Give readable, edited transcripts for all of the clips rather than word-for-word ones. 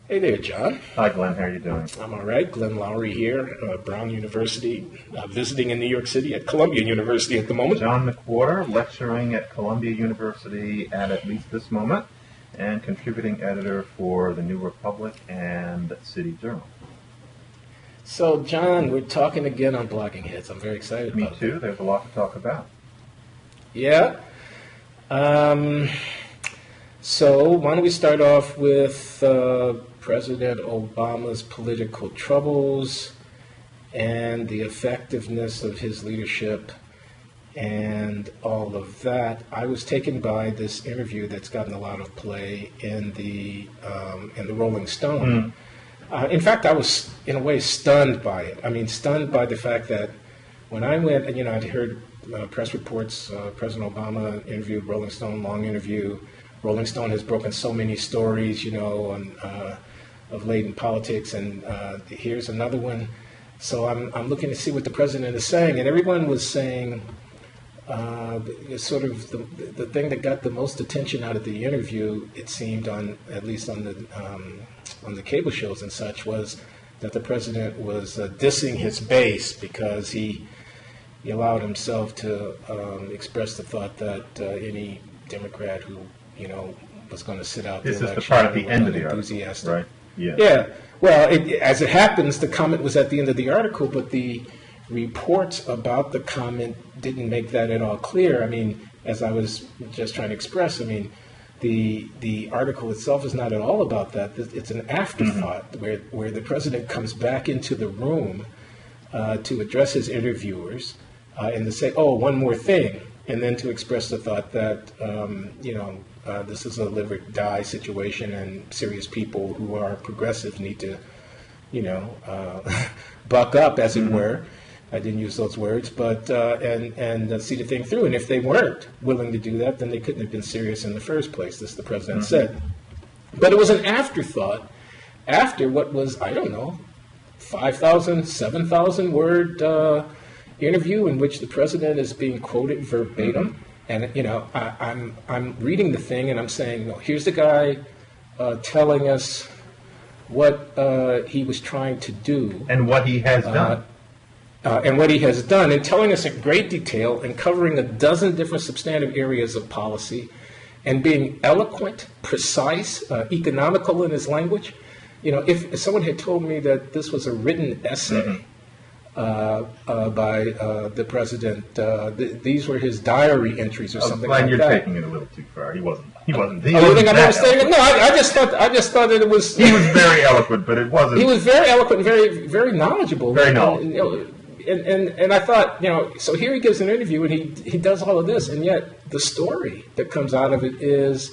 Hey there, John. Hi, Glenn. How are you doing? I'm all right. Glenn Loury here, Brown University, visiting in New York City at Columbia University at the moment. John McWhorter, lecturing at Columbia University at least this moment, and contributing editor for the New Republic and City Journal. So, John, we're talking again on Blogging Heads. I'm very excited about it. Me too. There's a lot to talk about. Yeah. So, why don't we start off with President Obama's political troubles and the effectiveness of his leadership and all of that. I was taken by this interview that's gotten a lot of play in the Rolling Stone. In fact, I was, in a way, stunned by it. I mean, stunned by the fact that when I went, I'd heard press reports, President Obama interviewed Rolling Stone, long interview. Rolling Stone has broken so many stories, of late in politics, and here's another one. So I'm looking to see what the president is saying, and everyone was saying sort of the thing that got the most attention out of the interview, it seemed, at least on the cable shows and such, was that the president was dissing his base because he allowed himself to express the thought that any Democrat who was going to sit out the election. This is the part at the end of the article, right? Yeah. Yeah. Well, as it happens, the comment was at the end of the article, but the reports about the comment didn't make that at all clear. I mean, as I was just trying to express, the article itself is not at all about that. It's an afterthought where the president comes back into the room to address his interviewers and to say, "Oh, one more thing," and then to express the thought that this is a live or die situation, and serious people who are progressive need to, buck up, as it were. I didn't use those words, but and see the thing through. And if they weren't willing to do that, then they couldn't have been serious in the first place. This the president said. But it was an afterthought after what was, 5,000, 7,000 word interview in which the president is being quoted verbatim. And I'm reading the thing and I'm saying, here's the guy telling us what he was trying to do and what he has done. And telling us in great detail and covering a dozen different substantive areas of policy and being eloquent, precise, economical in his language. If someone had told me that this was a written essay by the president, these were his diary entries or something like that. You're taking it a little too far. He wasn't. You think I'm overstating it? No, I just thought that it was. He was very eloquent, but it wasn't. He was very eloquent, and very, very knowledgeable. Very knowledgeable. And I thought, so here he gives an interview and he does all of this, and yet the story that comes out of it is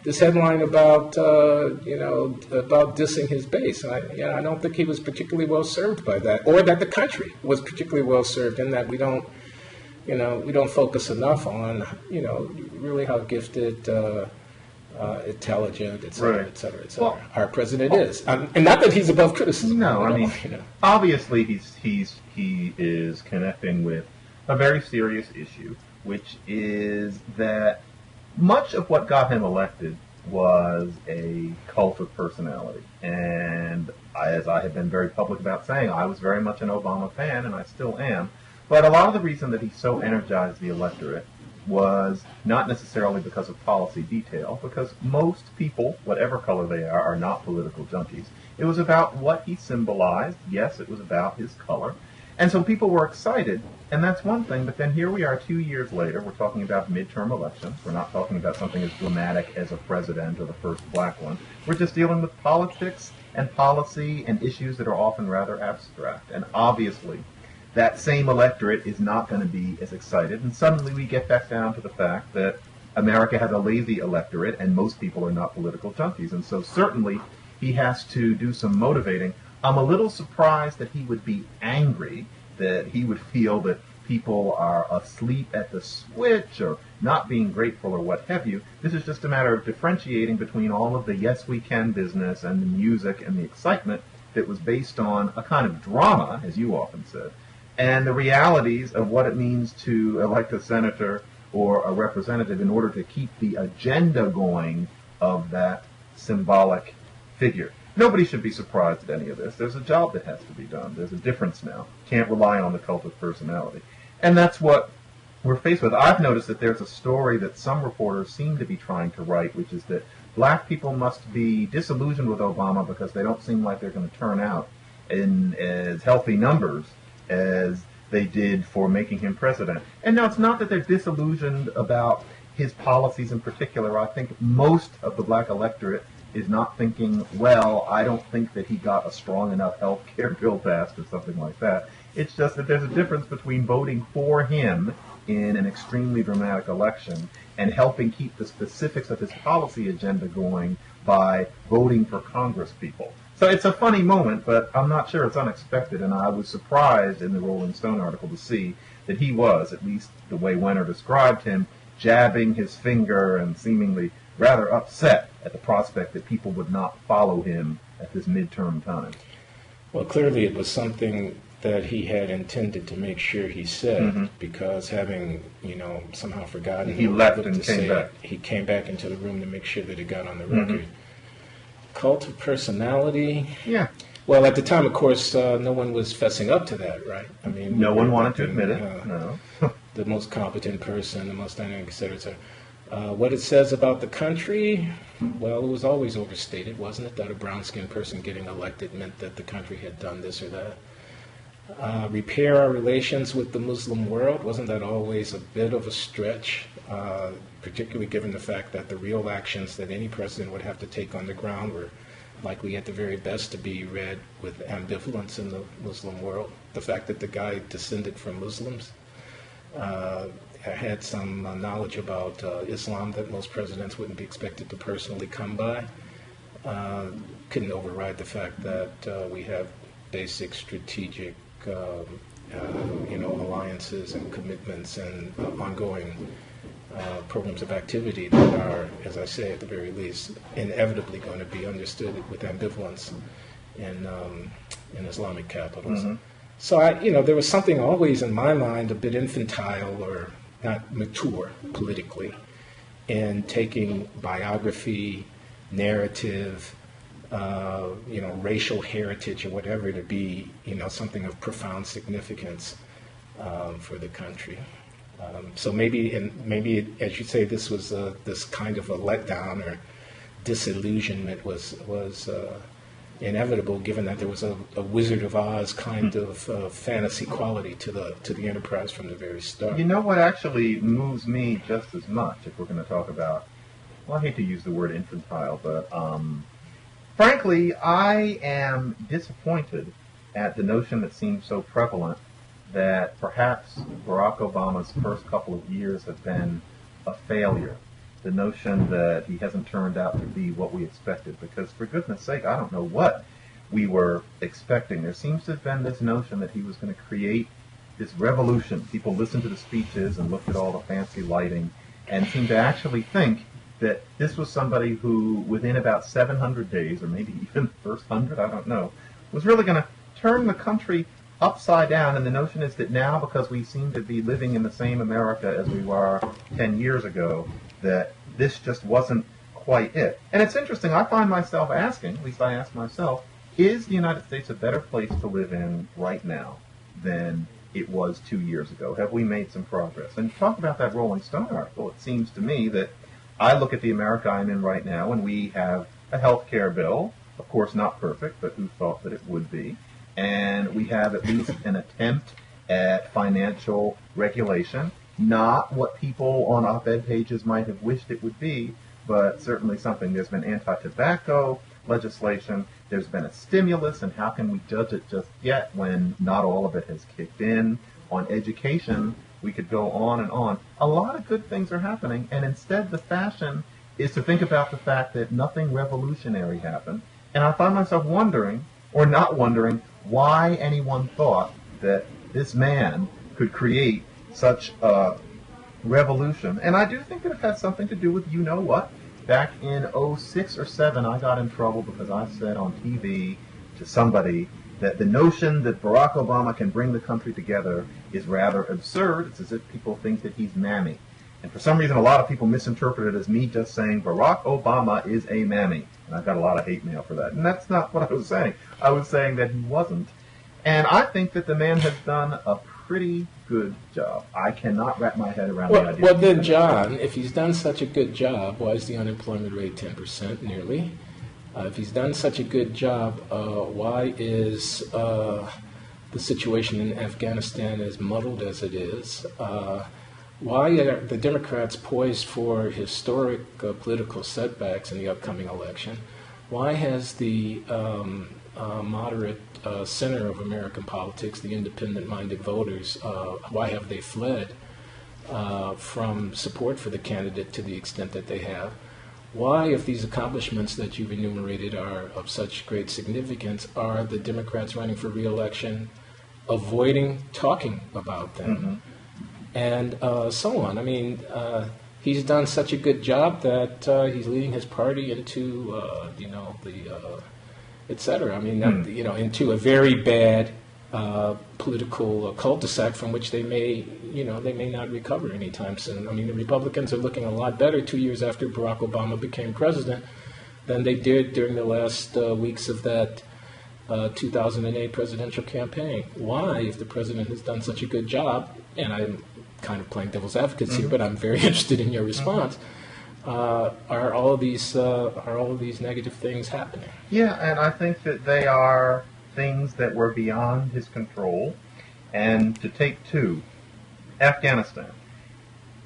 this headline about about dissing his base. I don't think he was particularly well served by that, or that the country was particularly well served in that we don't focus enough on really how gifted, intelligent, et cetera, et cetera, et cetera, well, our president is, and not that he's above criticism. No, obviously he is connecting with a very serious issue, which is that much of what got him elected was a cult of personality. And as I have been very public about saying, I was very much an Obama fan, and I still am. But a lot of the reason that he so energized the electorate was not necessarily because of policy detail, because most people, whatever color they are not political junkies. It was about what he symbolized. Yes, it was about his color. And so people were excited, and that's one thing, but then here we are 2 years later, we're talking about midterm elections. We're not talking about something as dramatic as a president or the first black one. We're just dealing with politics and policy and issues that are often rather abstract. And obviously, that same electorate is not going to be as excited, and suddenly we get back down to the fact that America has a lazy electorate, and most people are not political junkies. And so certainly he has to do some motivating. I'm a little surprised that he would be angry, that he would feel that people are asleep at the switch or not being grateful or what have you. This is just a matter of differentiating between all of the yes we can business and the music and the excitement that was based on a kind of drama, as you often said, and the realities of what it means to elect a senator or a representative in order to keep the agenda going of that symbolic figure. nobody should be surprised at any of this. There's a job that has to be done. There's a difference now. Can't rely on the cult of personality. And that's what we're faced with. I've noticed that there's a story that some reporters seem to be trying to write, which is that black people must be disillusioned with Obama because they don't seem like they're going to turn out in as healthy numbers as they did for making him president. And now it's not that they're disillusioned about his policies in particular. I think most of the black electorate is not thinking, well, I don't think that he got a strong enough health care bill passed or something like that. It's just that there's a difference between voting for him in an extremely dramatic election and helping keep the specifics of his policy agenda going by voting for Congress people. So it's a funny moment, but I'm not sure it's unexpected, and I was surprised in the Rolling Stone article to see that he was, at least the way Wenner described him, jabbing his finger and seemingly rather upset at the prospect that people would not follow him at this midterm time. Well, clearly it was something that he had intended to make sure he said, because having, somehow forgotten, he left and came back. He came back into the room to make sure that it got on the record. Cult of personality. Yeah. Well, at the time, of course, no one was fessing up to that, right? I mean, no one wanted to admit it. No. The most competent person, the most dynamic, et cetera, et cetera. What it says about the country, well, it was always overstated, wasn't it? That a brown-skinned person getting elected meant that the country had done this or that. Repair our relations with the Muslim world, wasn't that always a bit of a stretch, particularly given the fact that the real actions that any president would have to take on the ground were likely at the very best to be read with ambivalence in the Muslim world. The fact that the guy descended from Muslims, had some knowledge about Islam that most presidents wouldn't be expected to personally come by, couldn't override the fact that we have basic strategic alliances and commitments and ongoing programs of activity that are, as I say, at the very least, inevitably going to be understood with ambivalence in Islamic capitals. So, there was something always in my mind a bit infantile or not mature politically in taking biography, narrative, racial heritage or whatever to be, something of profound significance for the country. So maybe, as you say, this was this kind of a letdown or disillusionment was inevitable, given that there was a Wizard of Oz kind of fantasy quality to the enterprise from the very start. You know what actually moves me just as much, if we're going to talk about, well, I hate to use the word infantile, but frankly, I am disappointed at the notion that seems so prevalent that perhaps Barack Obama's first couple of years have been a failure. The notion that he hasn't turned out to be what we expected, because for goodness sake, I don't know what we were expecting. There seems to have been this notion that he was going to create this revolution. People listened to the speeches and looked at all the fancy lighting and seemed to actually think that this was somebody who, within about 700 days, or maybe even the first 100, I don't know, was really going to turn the country upside down. And the notion is that now, because we seem to be living in the same America as we were 10 years ago, that this just wasn't quite it. And it's interesting, I find myself asking, at least I ask myself, is the United States a better place to live in right now than it was 2 years ago? Have we made some progress? And talk about that Rolling Stone article. It seems to me that I look at the America I'm in right now, and we have a health care bill, of course not perfect, but who thought that it would be? And we have at least an attempt at financial regulation. Not what people on op-ed pages might have wished it would be, but certainly something. There's been anti-tobacco legislation. There's been a stimulus, and how can we judge it just yet when not all of it has kicked in? On education, we could go on and on. A lot of good things are happening, and instead the fashion is to think about the fact that nothing revolutionary happened. And I find myself wondering, or not wondering, why anyone thought that this man could create such a revolution. And I do think that it has something to do with you-know-what. Back in 06 or 07, I got in trouble because I said on TV to somebody that the notion that Barack Obama can bring the country together is rather absurd. It's as if people think that he's mammy. And for some reason, a lot of people misinterpret it as me just saying Barack Obama is a mammy. And I've got a lot of hate mail for that. And that's not what I was saying. I was saying that he wasn't. And I think that the man has done a pretty good job. I cannot wrap my head around the idea. Well, then, John, if he's done such a good job, why is the unemployment rate 10% nearly? If he's done such a good job, why is the situation in Afghanistan as muddled as it is? Why are the Democrats poised for historic political setbacks in the upcoming election? Why has the moderate center of American politics, the independent-minded voters, why have they fled from support for the candidate to the extent that they have? Why, if these accomplishments that you've enumerated are of such great significance, are the Democrats running for re-election avoiding talking about them? Mm-hmm. And so on. I mean, he's done such a good job that he's leading his party into, et cetera. I mean, into a very bad political cul-de-sac from which they may not recover anytime soon. I mean, the Republicans are looking a lot better 2 years after Barack Obama became president than they did during the last weeks of that 2008 presidential campaign. Why, if the president has done such a good job, and I'm kind of playing devil's advocate here, but I'm very interested in your response, are all of these negative things happening? Yeah, and I think that they are things that were beyond his control. And to take two, Afghanistan.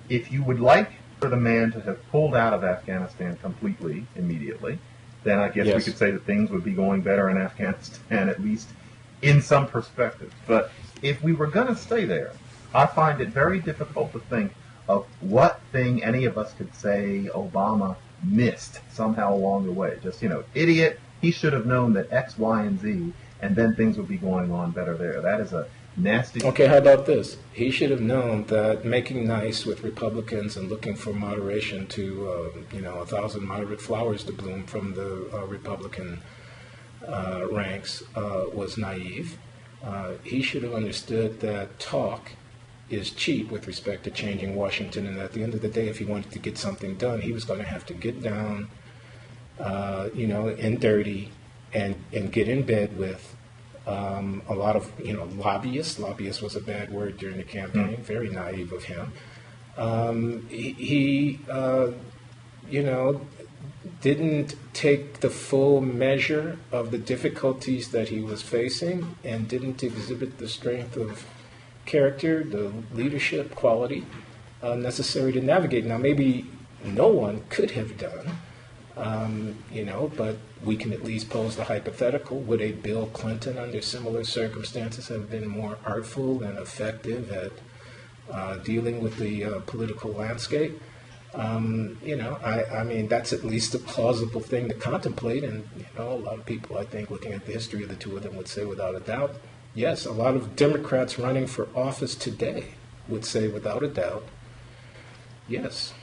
If you would like for the man to have pulled out of Afghanistan completely, immediately, then I guess we could say that things would be going better in Afghanistan, at least in some perspective. But if we were going to stay there, I find it very difficult to think of what thing any of us could say Obama missed somehow along the way. Just, idiot, he should have known that X, Y, and Z, and then things would be going on better there. That is a nasty... Okay, how about this? He should have known that making nice with Republicans and looking for moderation to, 1,000 moderate flowers to bloom from the Republican ranks was naive. He should have understood that talk is cheap with respect to changing Washington, and at the end of the day, if he wanted to get something done, he was going to have to get down, and dirty, and get in bed with a lot of lobbyists. Lobbyist was a bad word during the campaign. Very naive of him. He didn't take the full measure of the difficulties that he was facing, and didn't exhibit the strength of character, the leadership quality necessary to navigate. Now, maybe no one could have done, but we can at least pose the hypothetical. Would a Bill Clinton, under similar circumstances, have been more artful and effective at dealing with the political landscape? I mean, that's at least a plausible thing to contemplate. And, a lot of people, I think, looking at the history of the two of them would say without a doubt, yes, a lot of Democrats running for office today would say without a doubt, yes.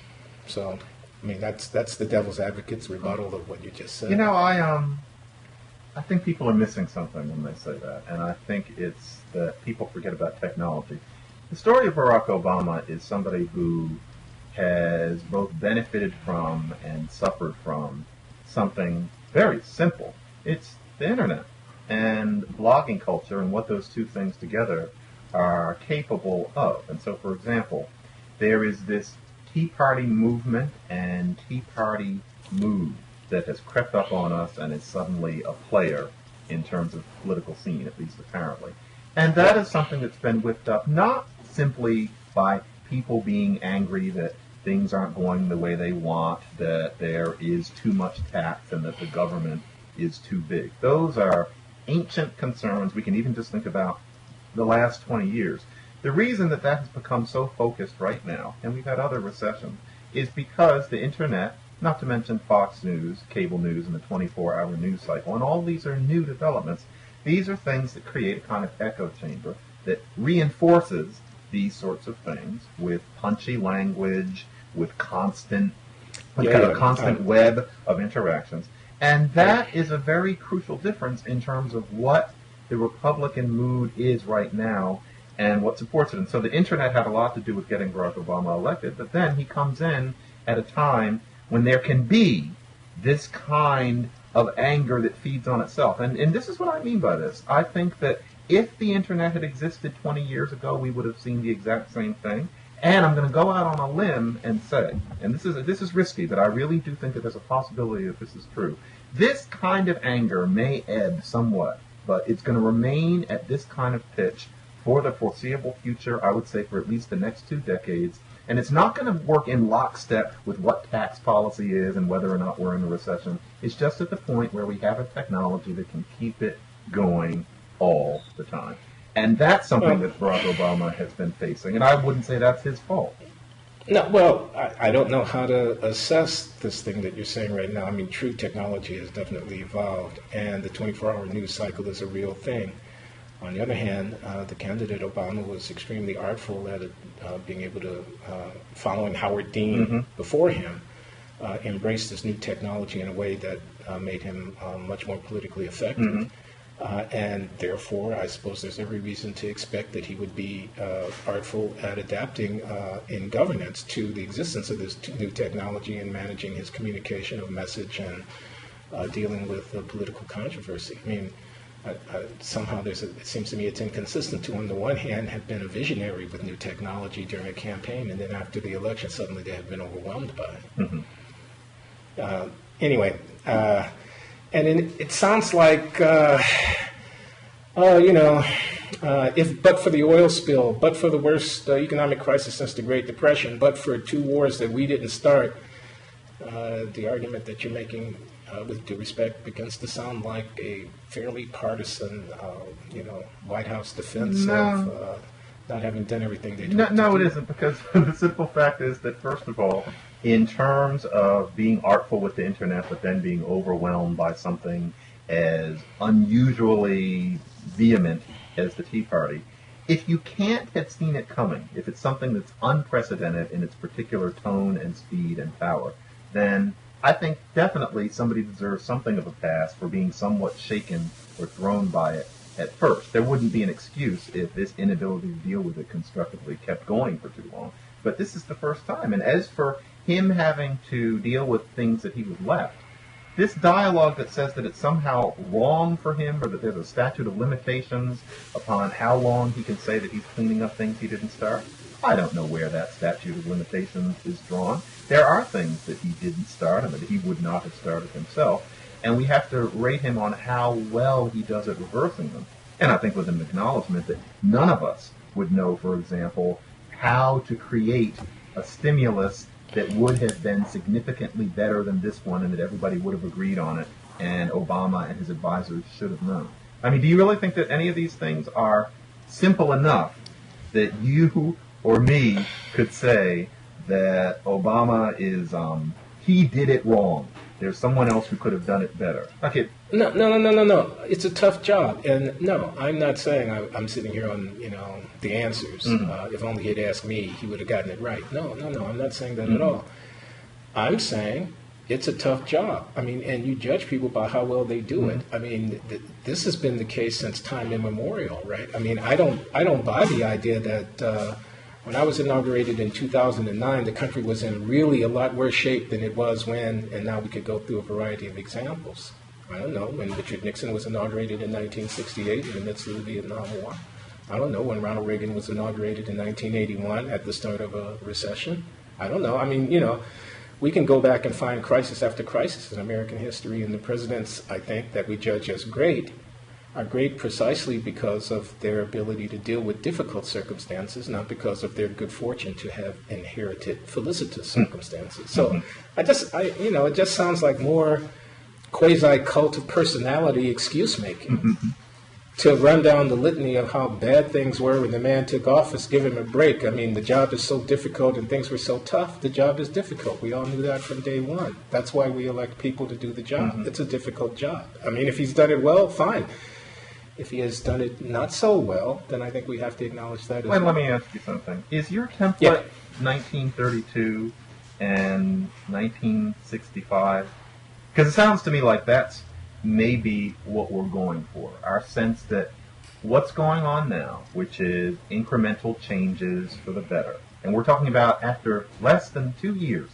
So, I mean, that's the devil's advocate's rebuttal of what you just said. I think people are missing something when they say that, and I think it's that people forget about technology. The story of Barack Obama is somebody who has both benefited from and suffered from something very simple. It's the internet and blogging culture and what those two things together are capable of. And so, for example, there is this Tea Party movement and Tea Party mood that has crept up on us and is suddenly a player in terms of political scene, at least apparently. And that is something that's been whipped up not simply by people being angry that things aren't going the way they want, that there is too much tax and that the government is too big. Those are ancient concerns. We can even just think about the last 20 years. The reason that has become so focused right now, and we've had other recessions, is because the internet, not to mention Fox News, cable news, and the 24-hour news cycle, and all these are new developments. These are things that create a kind of echo chamber that reinforces these sorts of things with punchy language, with constant web of interactions. And that is a very crucial difference in terms of what the Republican mood is right now and what supports it. And so the internet had a lot to do with getting Barack Obama elected, but then he comes in at a time when there can be this kind of anger that feeds on itself. And this is what I mean by this. I think that if the internet had existed 20 years ago, we would have seen the exact same thing. And I'm going to go out on a limb and say, and this is risky, but I really do think that there's a possibility that this is true. This kind of anger may ebb somewhat, but it's going to remain at this kind of pitch for the foreseeable future, I would say for at least the next 2 decades. And it's not going to work in lockstep with what tax policy is and whether or not we're in a recession. It's just at the point where we have a technology that can keep it going all the time. And that's something that Barack Obama has been facing. And I wouldn't say that's his fault. No, well, I don't know how to assess this thing that you're saying right now. I mean, true technology has definitely evolved, and the 24-hour news cycle is a real thing. On the other hand, the candidate Obama was extremely artful at being able to, following Howard Dean before him, embrace this new technology in a way that made him much more politically effective. And therefore, I suppose there's every reason to expect that he would be artful at adapting in governance to the existence of this new technology and managing his communication of message and dealing with political controversy. I mean, somehow it seems to me it's inconsistent to, on the one hand, have been a visionary with new technology during a campaign, and then after the election, suddenly they have been overwhelmed by it. Anyway, and it sounds like, if but for the oil spill, but for the worst economic crisis since the Great Depression, but for 2 wars that we didn't start, the argument that you're making, with due respect, begins to sound like a fairly partisan, White House defense of not having done everything they did. No, it isn't, because the simple fact is that, first of all, in terms of being artful with the internet, but then being overwhelmed by something as unusually vehement as the Tea Party, if you can't have seen it coming, if it's something that's unprecedented in its particular tone and speed and power, then I think definitely somebody deserves something of a pass for being somewhat shaken or thrown by it at first. There wouldn't be an excuse if this inability to deal with it constructively kept going for too long. But this is the first time. And as for him having to deal with things that he was left, this dialogue that says that it's somehow wrong for him or that there's a statute of limitations upon how long he can say that he's cleaning up things he didn't start, I don't know where that statute of limitations is drawn. There are things that he didn't start and that he would not have started himself, and we have to rate him on how well he does at reversing them. And I think with an acknowledgement that none of us would know, for example, how to create a stimulus that would have been significantly better than this one and that everybody would have agreed on it, and Obama and his advisors should have known. I mean, do you really think that any of these things are simple enough that you or me could say that Obama is, he did it wrong? There's someone else who could have done it better. Okay. No. It's a tough job, and no, I'm not saying I'm sitting here on the answers. If only he'd asked me, he would have gotten it right. No, I'm not saying that at all. I'm saying it's a tough job. I mean, and you judge people by how well they do it. I mean, this has been the case since time immemorial, right? I mean, I don't buy the idea that. When I was inaugurated in 2009, the country was in really a lot worse shape than it was when, and now we could go through a variety of examples. I don't know, when Richard Nixon was inaugurated in 1968 in the midst of the Vietnam War. I don't know, when Ronald Reagan was inaugurated in 1981 at the start of a recession. I don't know. I mean, we can go back and find crisis after crisis in American history, and the presidents, I think, that we judge as great are great precisely because of their ability to deal with difficult circumstances, not because of their good fortune to have inherited felicitous circumstances. So it just sounds like more quasi-cult of personality excuse making to run down the litany of how bad things were when the man took office. Give him a break. I mean, the job is so difficult and things were so tough. The job is difficult. We all knew that from day one. That's why we elect people to do the job. It's a difficult job. I mean, if he's done it well, fine. If he has done it not so well, then I think we have to acknowledge that as well. Let me ask you something. Is your template 1932 and 1965? Because it sounds to me like that's maybe what we're going for. Our sense that what's going on now, which is incremental changes for the better, and we're talking about after less than 2 years,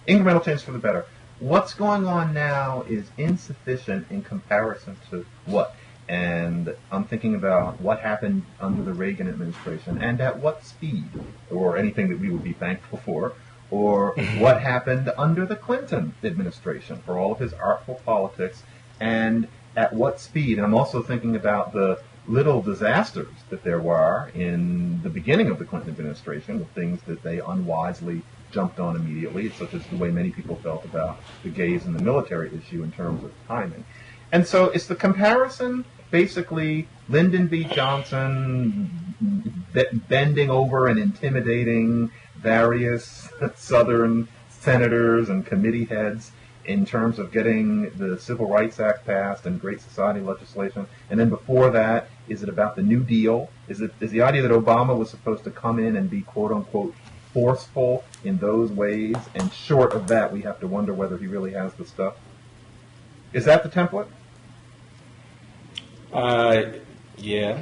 incremental changes for the better, what's going on now is insufficient in comparison to what? And I'm thinking about what happened under the Reagan administration and at what speed, or anything that we would be thankful for, or what happened under the Clinton administration for all of his artful politics and at what speed. And I'm also thinking about the little disasters that there were in the beginning of the Clinton administration with things that they unwisely jumped on immediately, such as the way many people felt about the gays and the military issue in terms of timing. And so it's the comparison, basically, Lyndon B. Johnson bending over and intimidating various Southern senators and committee heads in terms of getting the Civil Rights Act passed and Great Society legislation. And then before that, is it about the New Deal? Is the idea that Obama was supposed to come in and be, quote unquote, forceful in those ways? And short of that, we have to wonder whether he really has the stuff. Is that the template? Yeah,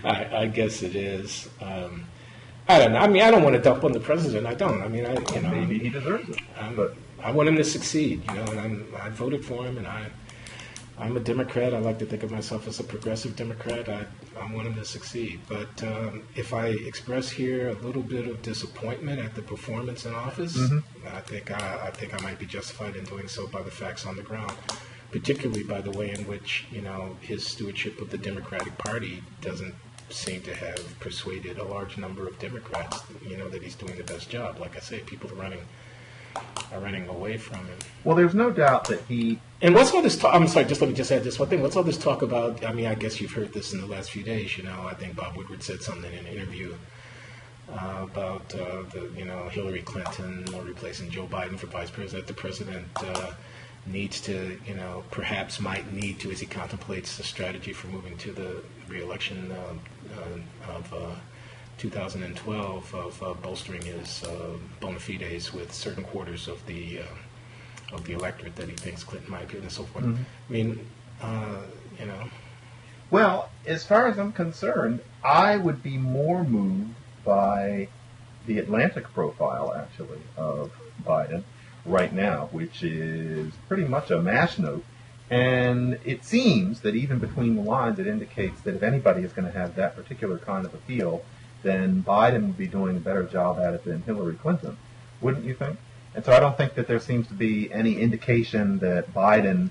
I guess it is. I don't know. I mean, I don't want to dump on the president. I don't. I mean, Maybe he deserves it. But I want him to succeed, and I voted for him, and I'm a Democrat. I like to think of myself as a progressive Democrat. I want him to succeed. But if I express here a little bit of disappointment at the performance in office, I think I might be justified in doing so by the facts on the ground, particularly by the way in which his stewardship of the Democratic Party doesn't seem to have persuaded a large number of Democrats, that he's doing the best job. Like I say, people are running away from him. Well, there's no doubt that he... And what's all this talk... I'm sorry, just let me just add this one thing. What's all this talk about... I mean, I guess you've heard this in the last few days, I think Bob Woodward said something in an interview about Hillary Clinton replacing Joe Biden for vice president. The president needs to, might need to, as he contemplates a strategy for moving to the re-election of 2012, of bolstering his bona fides with certain quarters of the electorate that he thinks Clinton might get, and so forth. I mean, Well, as far as I'm concerned, I would be more moved by the Atlantic profile, actually, of Biden right now, which is pretty much a mash note. And it seems that even between the lines, it indicates that if anybody is going to have that particular kind of appeal, then Biden would be doing a better job at it than Hillary Clinton, wouldn't you think? And so I don't think that there seems to be any indication that Biden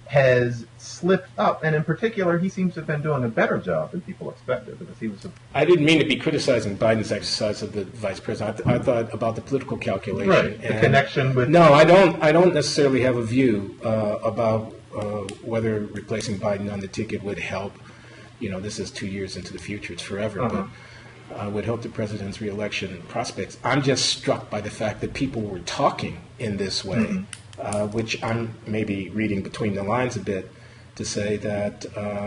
has slipped up, and in particular, he seems to have been doing a better job than people expected, because he was... I didn't mean to be criticizing Biden's exercise of the vice president. I thought about the political calculation. Right, the connection with... No, I don't necessarily have a view about whether replacing Biden on the ticket would help. This is 2 years into the future. It's forever, but would help the president's re-election prospects. I'm just struck by the fact that people were talking in this way, which I'm maybe reading between the lines a bit to say that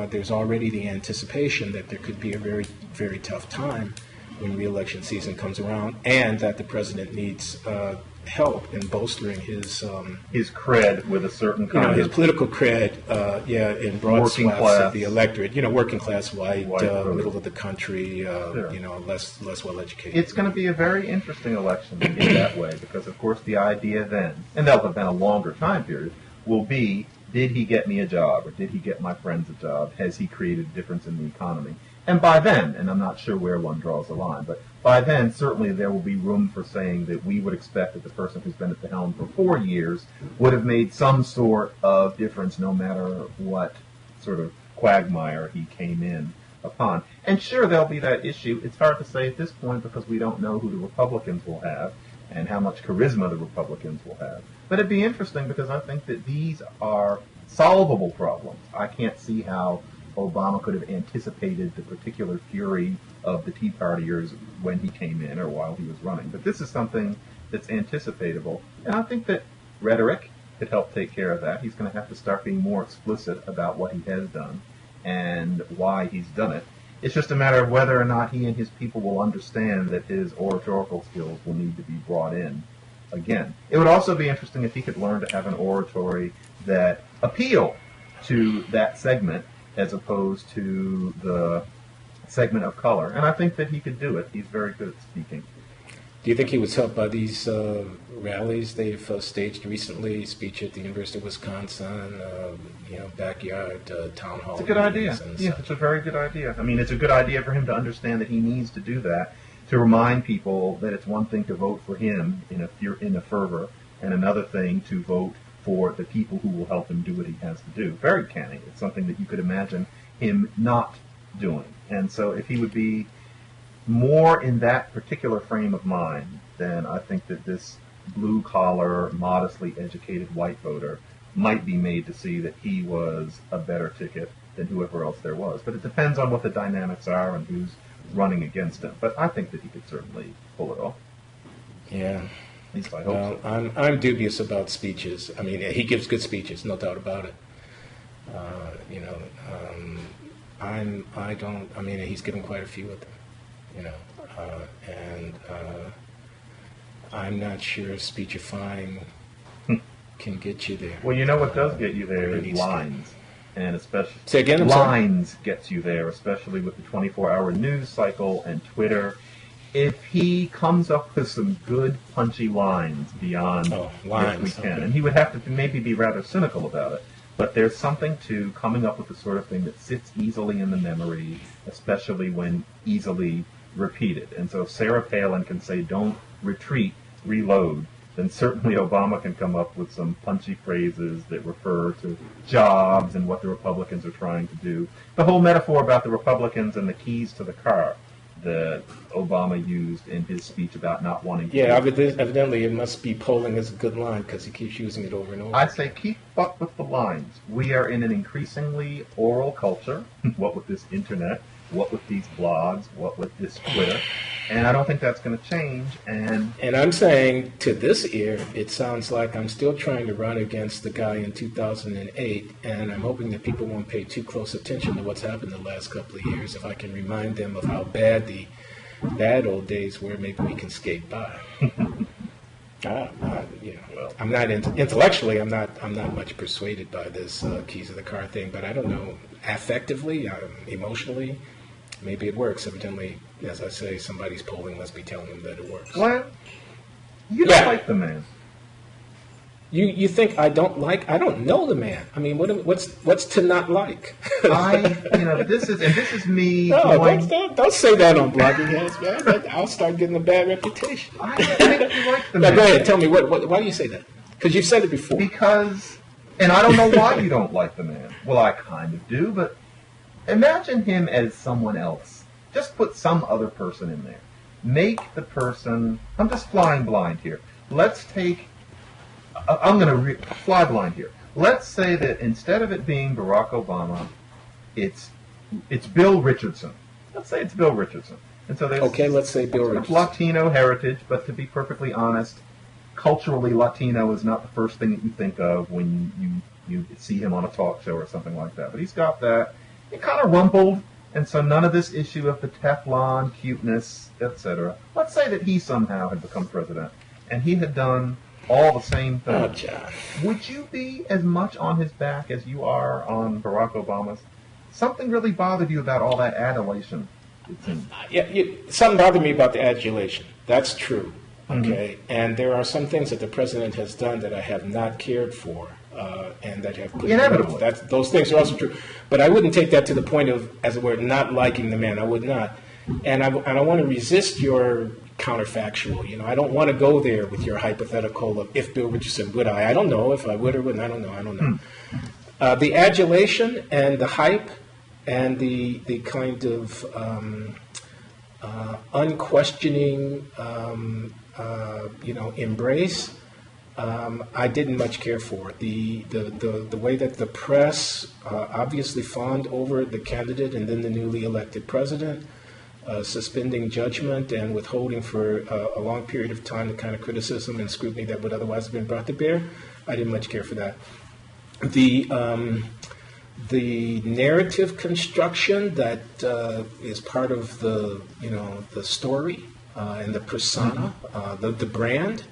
there's already the anticipation that there could be a very, very tough time when re-election season comes around, and that the president needs help in bolstering his cred with a certain kind of... his political cred, in broad swaths of the electorate, working class, white middle of the country, less well-educated. It's going to be a very interesting election in that way, because, of course, the idea then, and that'll have been a longer time period, will be, did he get me a job, or did he get my friends a job? Has he created a difference in the economy? And by then, and I'm not sure where one draws the line, but by then, certainly there will be room for saying that we would expect that the person who's been at the helm for 4 years would have made some sort of difference, no matter what sort of quagmire he came in upon. And sure, there'll be that issue. It's hard to say at this point because we don't know who the Republicans will have and how much charisma the Republicans will have. But it'd be interesting because I think that these are solvable problems. I can't see how Obama could have anticipated the particular fury of the Tea Partiers when he came in or while he was running. But this is something that's anticipatable. And I think that rhetoric could help take care of that. He's going to have to start being more explicit about what he has done and why he's done it. It's just a matter of whether or not he and his people will understand that his oratorical skills will need to be brought in again. It would also be interesting if he could learn to have an oratory that appealed to that segment as opposed to the segment of color. And I think that he could do it. He's very good at speaking. Do you think he was helped by these rallies they've staged recently? Speech at the University of Wisconsin, backyard town hall. It's a good idea. Yeah, it's a very good idea. I mean, it's a good idea for him to understand that he needs to do that, to remind people that it's one thing to vote for him in a fervor, and another thing to vote for the people who will help him do what he has to do. Very canny. It's something that you could imagine him not doing. And so if he would be more in that particular frame of mind, then I think that this blue-collar, modestly educated white voter might be made to see that he was a better ticket than whoever else there was. But it depends on what the dynamics are and who's running against him. But I think that he could certainly pull it off. Yeah. At least I hope so. I'm dubious about speeches. I mean, he gives good speeches, no doubt about it. He's given quite a few of them. I'm not sure speechifying can get you there. Well, you know what does get you there is lines. And especially say again, lines gets you there, especially with the 24-hour news cycle and Twitter. If he comes up with some good punchy lines beyond what we can, and he would have to maybe be rather cynical about it, but there's something to coming up with the sort of thing that sits easily in the memory, especially when easily repeated. And so if Sarah Palin can say, don't retreat, reload, then certainly Obama can come up with some punchy phrases that refer to jobs and what the Republicans are trying to do. The whole metaphor about the Republicans and the keys to the car that Obama used in his speech about not wanting to... Yeah, evidently it must be polling as a good line because he keeps using it over and over. I say keep up with the lines. We are in an increasingly oral culture, what with this internet, what with these blogs, what with this Twitter, and I don't think that's going to change. And I'm saying to this ear, it sounds like I'm still trying to run against the guy in 2008, and I'm hoping that people won't pay too close attention to what's happened the last couple of years. If I can remind them of how bad the bad old days were, maybe we can skate by. I'm not intellectually. I'm not much persuaded by this keys of the car thing, but I don't know affectively, emotionally. Maybe it works. Evidently, as I say, somebody's polling must be telling them that it works. Well, you don't like the man. You think I don't know the man. I mean, what's to not like? This is me. No, don't say that on Blogging Heads, man. I'll start getting a bad reputation. I think you like the man. Go ahead, tell me why do you say that? Because you've said it before. Because, and I don't know why you don't like the man. Well, I kind of do, but imagine him as someone else. Just put some other person in there. Make the person. I'm just flying blind here. Let's take. I'm going to fly blind here. Let's say that instead of it being Barack Obama, it's Bill Richardson. Let's say it's Bill Richardson. And so let's say Bill Richardson. Latino heritage, but to be perfectly honest, culturally Latino is not the first thing that you think of when you see him on a talk show or something like that. But he's got that. He kind of rumpled, and so none of this issue of the Teflon, cuteness, etc. Let's say that he somehow had become president, and he had done all the same things. Oh, John. Would you be as much on his back as you are on Barack Obama's? Something really bothered you about all that adulation, it seems. Something bothered me about the adulation. That's true. Okay, and there are some things that the president has done that I have not cared for, and that have put inevitable. Those things are also true, but I wouldn't take that to the point of, as it were, not liking the man. I would not, and I want to resist your counterfactual. I don't want to go there with your hypothetical of if Bill Richardson would I. I don't know if I would or wouldn't. I don't know. The adulation and the hype and the kind of unquestioning embrace. I didn't much care for the way that the press obviously fawned over the candidate and then the newly elected president, suspending judgment and withholding for a long period of time the kind of criticism and scrutiny that would otherwise have been brought to bear. I didn't much care for that. The narrative construction that is part of the story and the persona, the brand.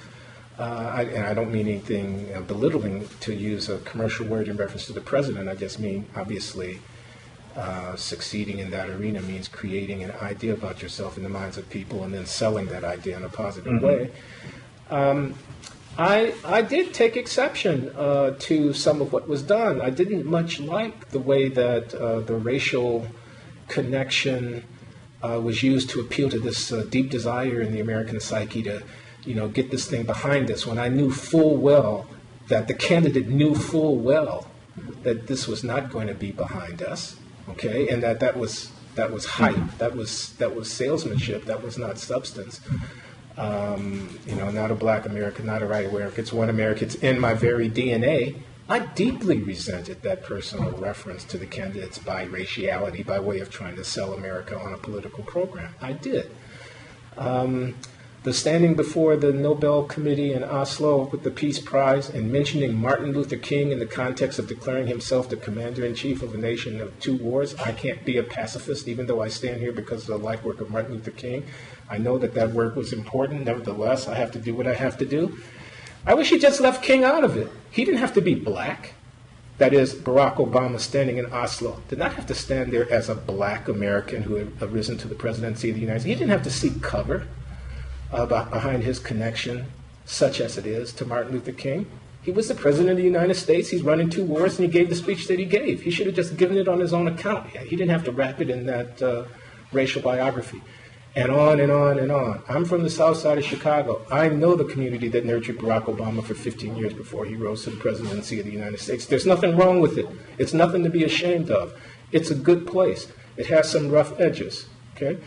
And I don't mean anything belittling to use a commercial word in reference to the president. I just mean, obviously, Succeeding in that arena means creating an idea about yourself in the minds of people and then selling that idea in a positive way. I did take exception to some of what was done. I didn't much like the way that the racial connection was used to appeal to this deep desire in the American psyche to, get this thing behind us, when I knew full well that the candidate knew full well that this was not going to be behind us, okay, and that was hype, that was salesmanship, that was not substance. Not a black America, not a white America, it's one America, it's in my very DNA. I deeply resented that personal reference to the candidate's biraciality by way of trying to sell America on a political program. I did. The standing before the Nobel Committee in Oslo with the Peace Prize and mentioning Martin Luther King in the context of declaring himself the commander-in-chief of a nation of 2 wars. I can't be a pacifist, even though I stand here because of the life work of Martin Luther King. I know that work was important. Nevertheless, I have to do what I have to do. I wish he just left King out of it. He didn't have to be black. That is, Barack Obama standing in Oslo did not have to stand there as a black American who had risen to the presidency of the United States. He didn't have to seek cover behind his connection, such as it is, to Martin Luther King. He was the president of the United States. He's running 2 wars, and he gave the speech that he gave. He should have just given it on his own account. He didn't have to wrap it in that racial biography. And on and on and on. I'm from the south side of Chicago. I know the community that nurtured Barack Obama for 15 years before he rose to the presidency of the United States. There's nothing wrong with it. It's nothing to be ashamed of. It's a good place. It has some rough edges, okay?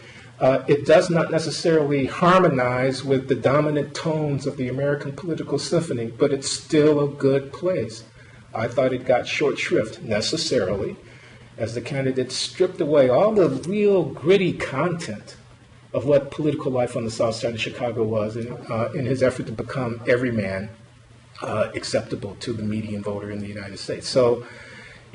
It does not necessarily harmonize with the dominant tones of the American political symphony, but it's still a good place. I thought it got short shrift, necessarily, as the candidate stripped away all the real gritty content of what political life on the south side of Chicago was in his effort to become every man acceptable to the median voter in the United States. So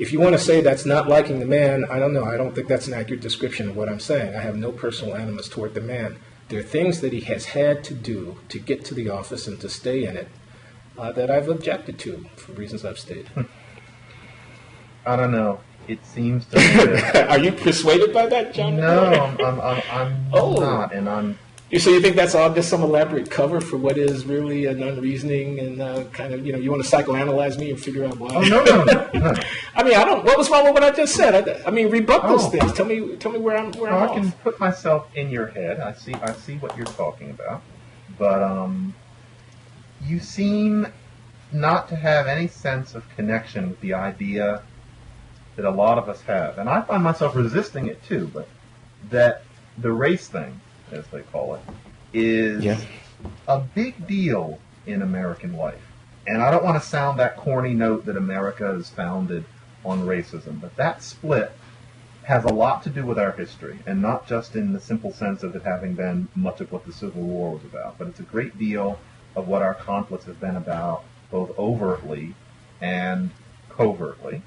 if you want to say that's not liking the man, I don't know. I don't think that's an accurate description of what I'm saying. I have no personal animus toward the man. There are things that he has had to do to get to the office and to stay in it that I've objected to for reasons I've stated. I don't know. It seems to me that... Are you persuaded by that, John? No, I'm not, and I'm... So you think that's all just some elaborate cover for what is really an unreasoning and kind of, you want to psychoanalyze me and figure out why? Oh, no. I mean, what was wrong with what I just said? I mean, rebut those things. Tell me where I'm I off. can put myself in your head. I see what you're talking about. But you seem not to have any sense of connection with the idea that a lot of us have. And I find myself resisting it too, but that the race thing, as they call it, is a big deal in American life. And I don't want to sound that corny note that America is founded on racism, but that split has a lot to do with our history, and not just in the simple sense of it having been much of what the Civil War was about, but it's a great deal of what our conflicts have been about, both overtly and covertly.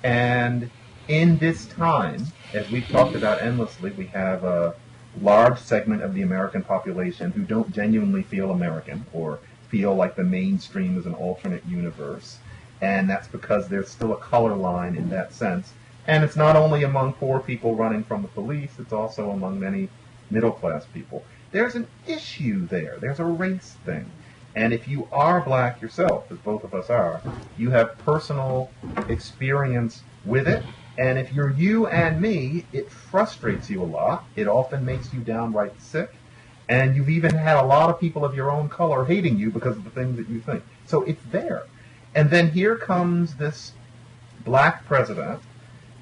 And in this time, as we've talked about endlessly, we have a large segment of the American population who don't genuinely feel American or feel like the mainstream is an alternate universe. And that's because there's still a color line in that sense. And it's not only among poor people running from the police, it's also among many middle-class people. There's an issue there. There's a race thing. And if you are black yourself, as both of us are, you have personal experience with it. And if you're you and me, it frustrates you a lot. It often makes you downright sick. And you've even had a lot of people of your own color hating you because of the things that you think. So it's there. And then here comes this black president,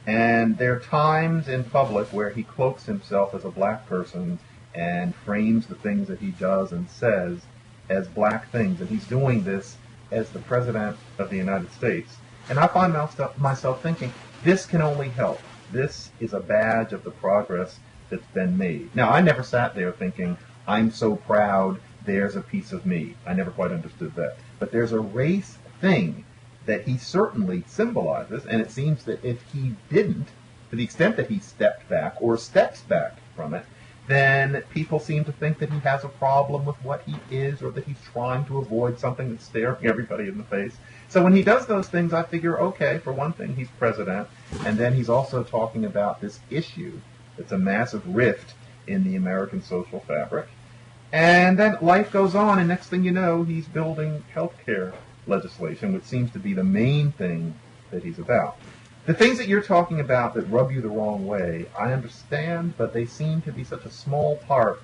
and there are times in public where he cloaks himself as a black person and frames the things that he does and says as black things. And he's doing this as the president of the United States. And I find myself thinking, this can only help. This is a badge of the progress that's been made. Now, I never sat there thinking, I'm so proud, there's a piece of me. I never quite understood that. But there's a race thing that he certainly symbolizes, and it seems that if he didn't, to the extent that he stepped back or steps back from it, then people seem to think that he has a problem with what he is, or that he's trying to avoid something that's staring everybody in the face. So when he does those things, I figure, okay, for one thing, he's president, and then he's also talking about this issue that's a massive rift in the American social fabric. And then life goes on, and next thing you know, he's building healthcare legislation, which seems to be the main thing that he's about. The things that you're talking about that rub you the wrong way, I understand, but they seem to be such a small part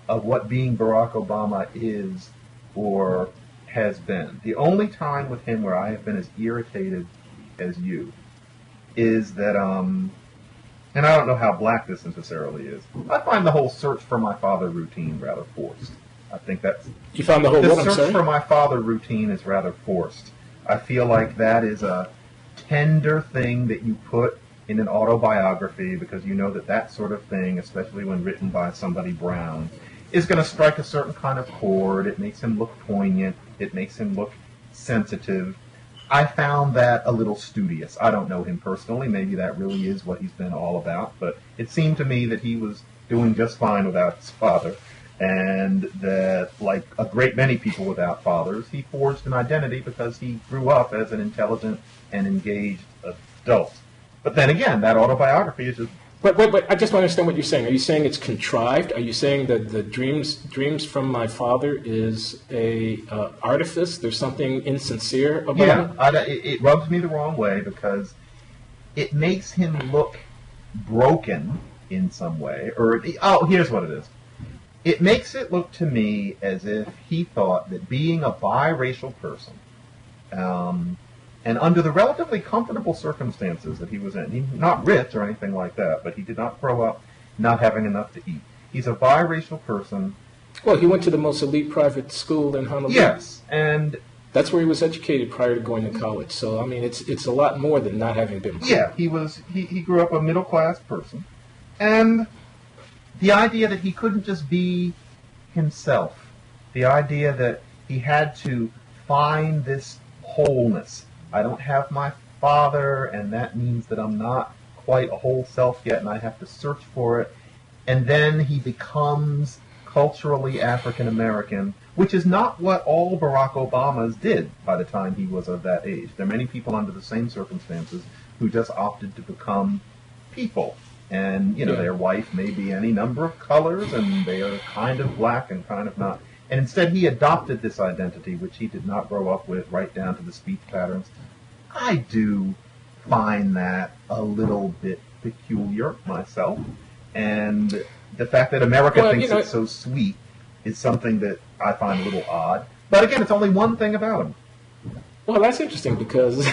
of what being Barack Obama is or has been. The only time with him where I have been as irritated as you is that, and I don't know how black this necessarily is, I find the whole search for my father routine rather forced. I think that's... You found the whole The what, I'm search sorry? for my father routine is rather forced. I feel like that is a tender thing that you put in an autobiography because you know that that sort of thing, especially when written by somebody brown, is going to strike a certain kind of chord. It makes him look poignant. It makes him look sensitive. I found that a little studious. I don't know him personally. Maybe that really is what he's been all about. But it seemed to me that he was doing just fine without his father. And that, like a great many people without fathers, he forged an identity because he grew up as an intelligent and engaged adult. But then again, that autobiography is just... But I just want to understand what you're saying. Are you saying it's contrived? Are you saying that the dreams from my father is a artifice? There's something insincere about it? It rubs me the wrong way because it makes him look broken in some way. Here's what it is. It makes it look to me as if he thought that being a biracial person, and under the relatively comfortable circumstances that he was in, he's not rich or anything like that, but he did not grow up not having enough to eat. He's a biracial person. Well, he went to the most elite private school in Honolulu. Yes, and that's where he was educated prior to going to college. So, I mean, it's a lot more than not having been born. Yeah, he grew up a middle-class person. And the idea that he couldn't just be himself, the idea that he had to find this wholeness. I don't have my father, and that means that I'm not quite a whole self yet, and I have to search for it. And then he becomes culturally African American, which is not what all Barack Obamas did by the time he was of that age. There are many people under the same circumstances who just opted to become people. And, their wife may be any number of colors, and they are kind of black and kind of not. And instead he adopted this identity, which he did not grow up with, right down to the speech patterns. I do find that a little bit peculiar myself. And the fact that America thinks it's so sweet is something that I find a little odd. But again, it's only one thing about him. Well, that's interesting because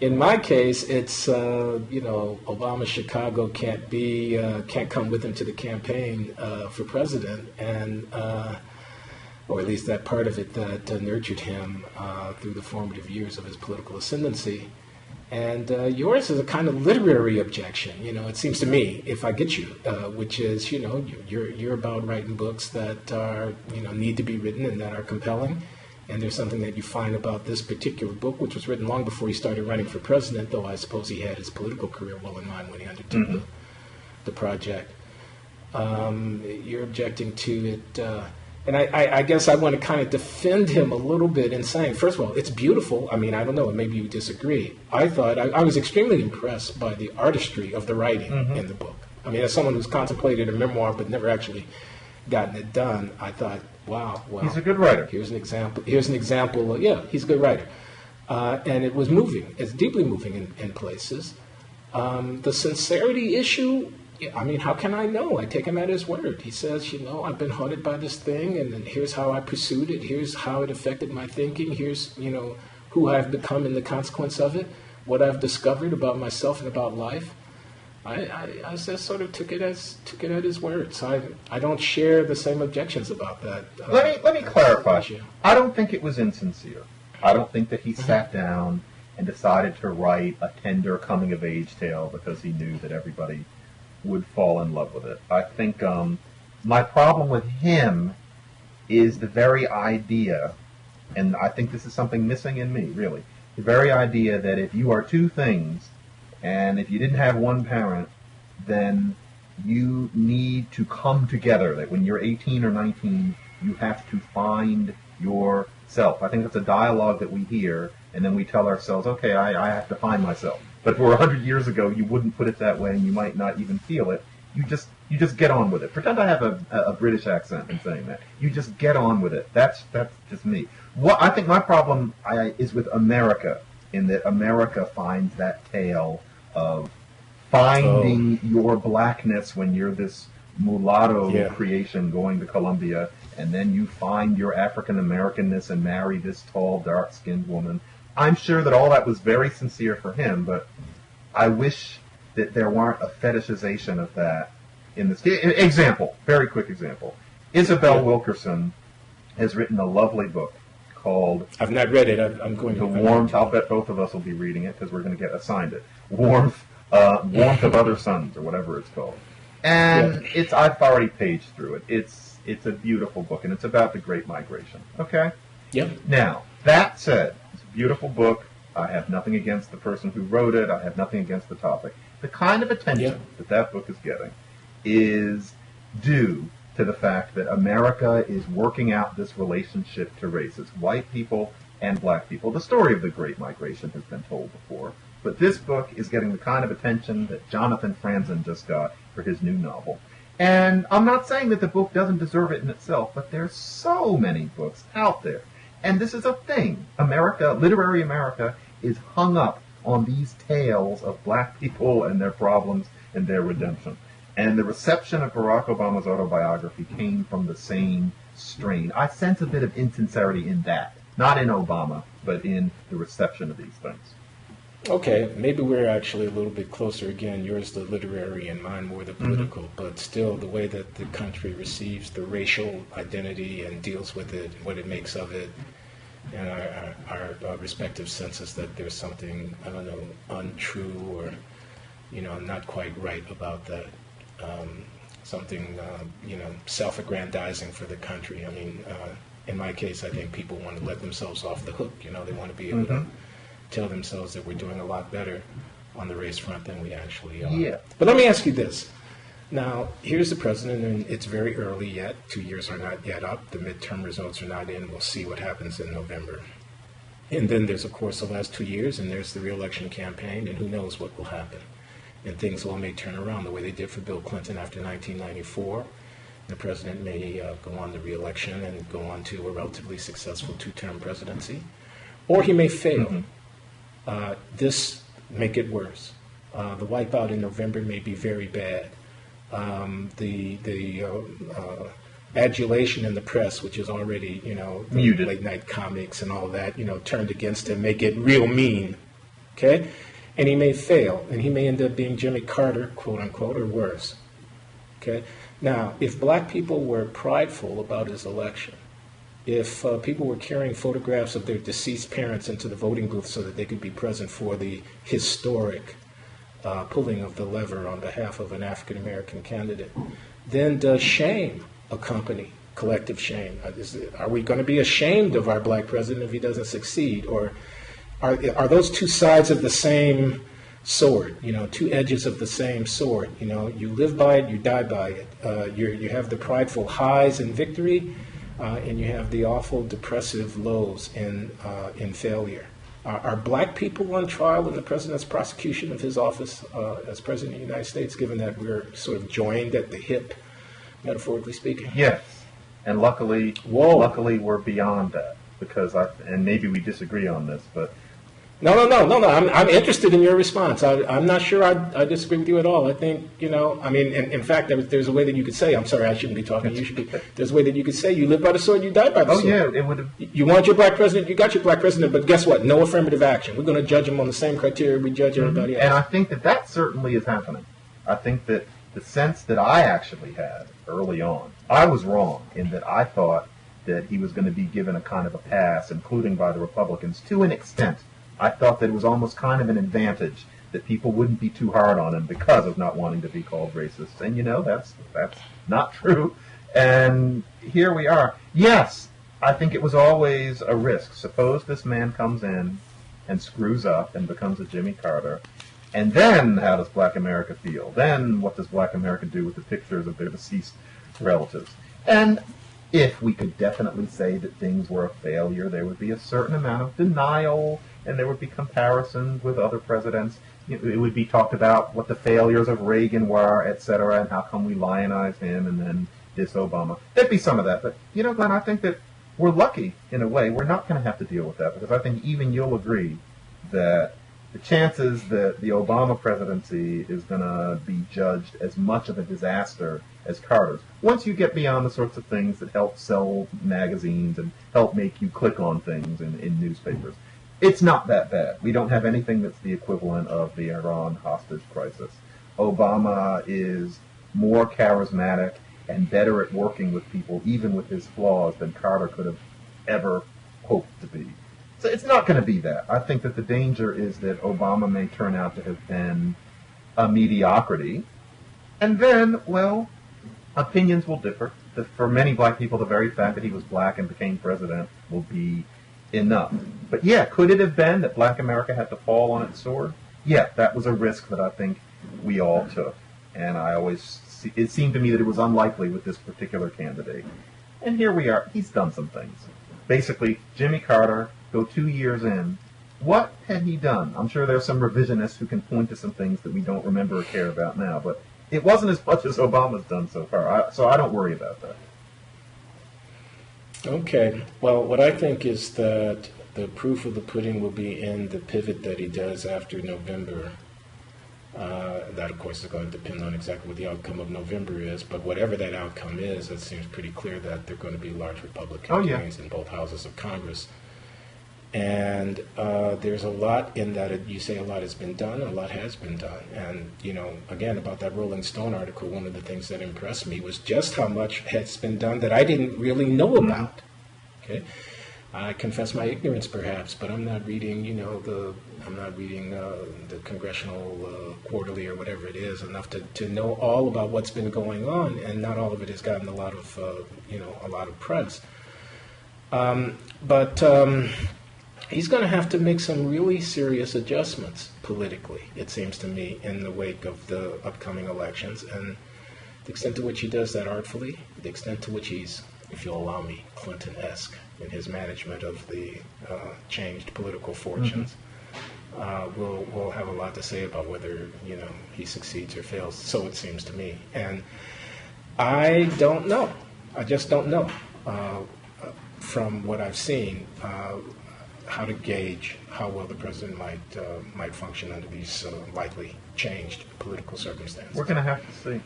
in my case, it's, Obama Chicago can't come with him to the campaign for president. And, or at least that part of it that nurtured him through the formative years of his political ascendancy. And yours is a kind of literary objection, it seems to me, if I get you, which is, you're about writing books that are, need to be written and that are compelling. And there's something that you find about this particular book, which was written long before he started running for president, though I suppose he had his political career well in mind when he undertook the project. You're objecting to it. And I guess I want to kind of defend him a little bit in saying, first of all, it's beautiful. I mean, I don't know, maybe you disagree. I thought, I was extremely impressed by the artistry of the writing in the book. I mean, as someone who's contemplated a memoir but never actually gotten it done, I thought, wow, well, he's a good writer. Here's an example. He's a good writer. And it was moving. It's deeply moving in places. The sincerity issue, I mean, how can I know? I take him at his word. He says, I've been haunted by this thing, and then here's how I pursued it. Here's how it affected my thinking. Here's, who I've become in the consequence of it, what I've discovered about myself and about life. I just sort of took it at his word. So I don't share the same objections about that. Let me clarify. I don't think it was insincere. I don't think that he sat down and decided to write a tender coming-of-age tale because he knew that everybody would fall in love with it. I think my problem with him is the very idea, and I think this is something missing in me, really, the very idea that if you are two things, and if you didn't have one parent, then you need to come together. That when you're 18 or 19, you have to find yourself. I think that's a dialogue that we hear, and then we tell ourselves, okay, I have to find myself. But if it were 100 years ago, you wouldn't put it that way, and you might not even feel it. You just get on with it. Pretend I have a British accent in saying that. You just get on with it. That's just me. What I think my problem is with America, in that America finds that tale of finding your blackness when you're this mulatto creation going to Columbia, and then you find your African Americanness and marry this tall, dark-skinned woman. I'm sure that all that was very sincere for him, but I wish that there weren't a fetishization of that in this. Example, very quick example. Isabel Wilkerson has written a lovely book called... I've not read it. I'm going to... The Warmth. I'll bet both of us will be reading it because we're going to get assigned it. Warmth of Other Suns, or whatever it's called. And I've already paged through it. It's a beautiful book, and it's about the Great Migration. Okay? Yep. Now, that said, it's a beautiful book. I have nothing against the person who wrote it. I have nothing against the topic. The kind of attention that book is getting is due to the fact that America is working out this relationship to races, white people and black people. The story of the Great Migration has been told before, but this book is getting the kind of attention that Jonathan Franzen just got for his new novel. And I'm not saying that the book doesn't deserve it in itself, but there's so many books out there. And this is a thing. America, literary America, is hung up on these tales of black people and their problems and their redemption. And the reception of Barack Obama's autobiography came from the same strain. I sense a bit of insincerity in that. Not in Obama, but in the reception of these things. Okay, maybe we're actually a little bit closer. Again, yours the literary and mine more the political, but still the way that the country receives the racial identity and deals with it, what it makes of it, and our respective senses that there's something, I don't know, untrue or, not quite right about that. Something, self-aggrandizing for the country. I mean, in my case, I think people want to let themselves off the hook. They want to be able to tell themselves that we're doing a lot better on the race front than we actually are. Yeah. But let me ask you this. Now, here's the president, and it's very early yet. 2 years are not yet up. The midterm results are not in. We'll see what happens in November. And then there's, of course, the last 2 years, and there's the re-election campaign, and who knows what will happen. And things all may turn around the way they did for Bill Clinton after 1994. The president may go on the re-election and go on to a relatively successful two-term presidency. Or he may fail. This may get worse. The wipeout in November may be very bad. The adulation in the press, which is already, the late-night comics and all that, turned against him, may get real mean. Okay? And he may fail, and he may end up being Jimmy Carter, quote unquote, or worse. Okay? Now, if black people were prideful about his election, if people were carrying photographs of their deceased parents into the voting booth so that they could be present for the historic pulling of the lever on behalf of an African American candidate, then does shame accompany collective shame? Are we going to be ashamed of our black president if he doesn't succeed? Or are those two sides of the same sword, two edges of the same sword? You live by it, you die by it. You have the prideful highs in victory, and you have the awful depressive lows in failure. Are black people on trial in the president's prosecution of his office as president of the United States, given that we're sort of joined at the hip, metaphorically speaking? Yes, and luckily we're beyond that, because and maybe we disagree on this, but No. I'm interested in your response. I'm not sure I disagree with you at all. I think, in fact, there's a way that you could say, I'm sorry, I shouldn't be talking. You should be. There's a way that you could say you live by the sword, you die by the sword. Oh, yeah, it would have. You want your black president, you got your black president, but guess what? No affirmative action. We're going to judge him on the same criteria we judge everybody else. And I think that certainly is happening. I think that the sense that I actually had early on, I was wrong in that I thought that he was going to be given a kind of a pass, including by the Republicans, to an extent. I thought that it was almost kind of an advantage that people wouldn't be too hard on him because of not wanting to be called racist. And, that's not true. And here we are. Yes, I think it was always a risk. Suppose this man comes in and screws up and becomes a Jimmy Carter, And then how does Black America feel? Then what does Black America do with the pictures of their deceased relatives? And if we could definitely say that things were a failure, there would be a certain amount of denial, and there would be comparisons with other presidents. It would be talked about what the failures of Reagan were, et cetera, and how come we lionize him and then diss Obama. There'd be some of that. But, Glenn, I think that we're lucky, in a way. We're not going to have to deal with that, because I think even you'll agree that the chances that the Obama presidency is going to be judged as much of a disaster as Carter's, once you get beyond the sorts of things that help sell magazines and help make you click on things in newspapers, it's not that bad. We don't have anything that's the equivalent of the Iran hostage crisis. Obama is more charismatic and better at working with people, even with his flaws, than Carter could have ever hoped to be. So it's not going to be that. I think that the danger is that Obama may turn out to have been a mediocrity. And then, well, opinions will differ. For many black people, the very fact that he was black and became president will be enough. But yeah, could it have been that Black America had to fall on its sword? Yeah, that was a risk that I think we all took. And it seemed to me that it was unlikely with this particular candidate. And here we are. He's done some things. Basically, Jimmy Carter, go 2 years in, what had he done? I'm sure there's some revisionists who can point to some things that we don't remember or care about now, but it wasn't as much as Obama's done so far, so I don't worry about that. Okay. Well, what I think is that the proof of the pudding will be in the pivot that he does after November. That, of course, is going to depend on exactly what the outcome of November is, but whatever that outcome is, it seems pretty clear that there are going to be large Republican gains in both houses of Congress. And there's a lot in that. You say a lot has been done, a lot has been done. And, again, about that Rolling Stone article, one of the things that impressed me was just how much has been done that I didn't really know about. Okay, I confess my ignorance, perhaps, but I'm not reading, the Congressional Quarterly or whatever it is enough to know all about what's been going on, and not all of it has gotten a lot of press. But he's going to have to make some really serious adjustments politically, it seems to me, in the wake of the upcoming elections, and the extent to which he does that artfully, the extent to which he's, if you'll allow me, Clinton-esque in his management of the changed political fortunes, will have a lot to say about whether he succeeds or fails. So it seems to me, and I don't know. I just don't know from what I've seen how to gauge how well the president might function under these likely changed political circumstances. We're going to have to see.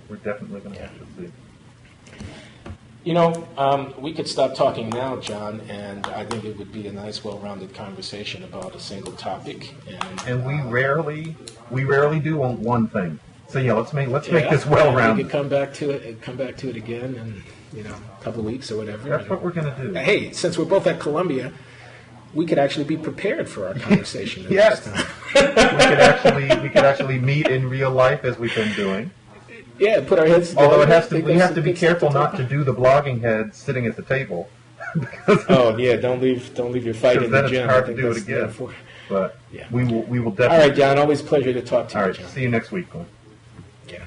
We're definitely going to have to see. We could stop talking now, John, and I think it would be a nice, well-rounded conversation about a single topic. And we rarely do on one thing. So let's make this well-rounded. We could come back to it again, in a couple of weeks or whatever. That's what we're going to do. Hey, since we're both at Columbia, we could actually be prepared for our conversation. Yes, we could actually meet in real life as we've been doing. Yeah, put our heads together. Although we have to be careful not to do the blogging head sitting at the table. Don't leave your fight in the gym. It's hard to do it again. But we will definitely. All right, John. Always a pleasure to talk to you. All right, John. see you next week, Glenn. Yeah.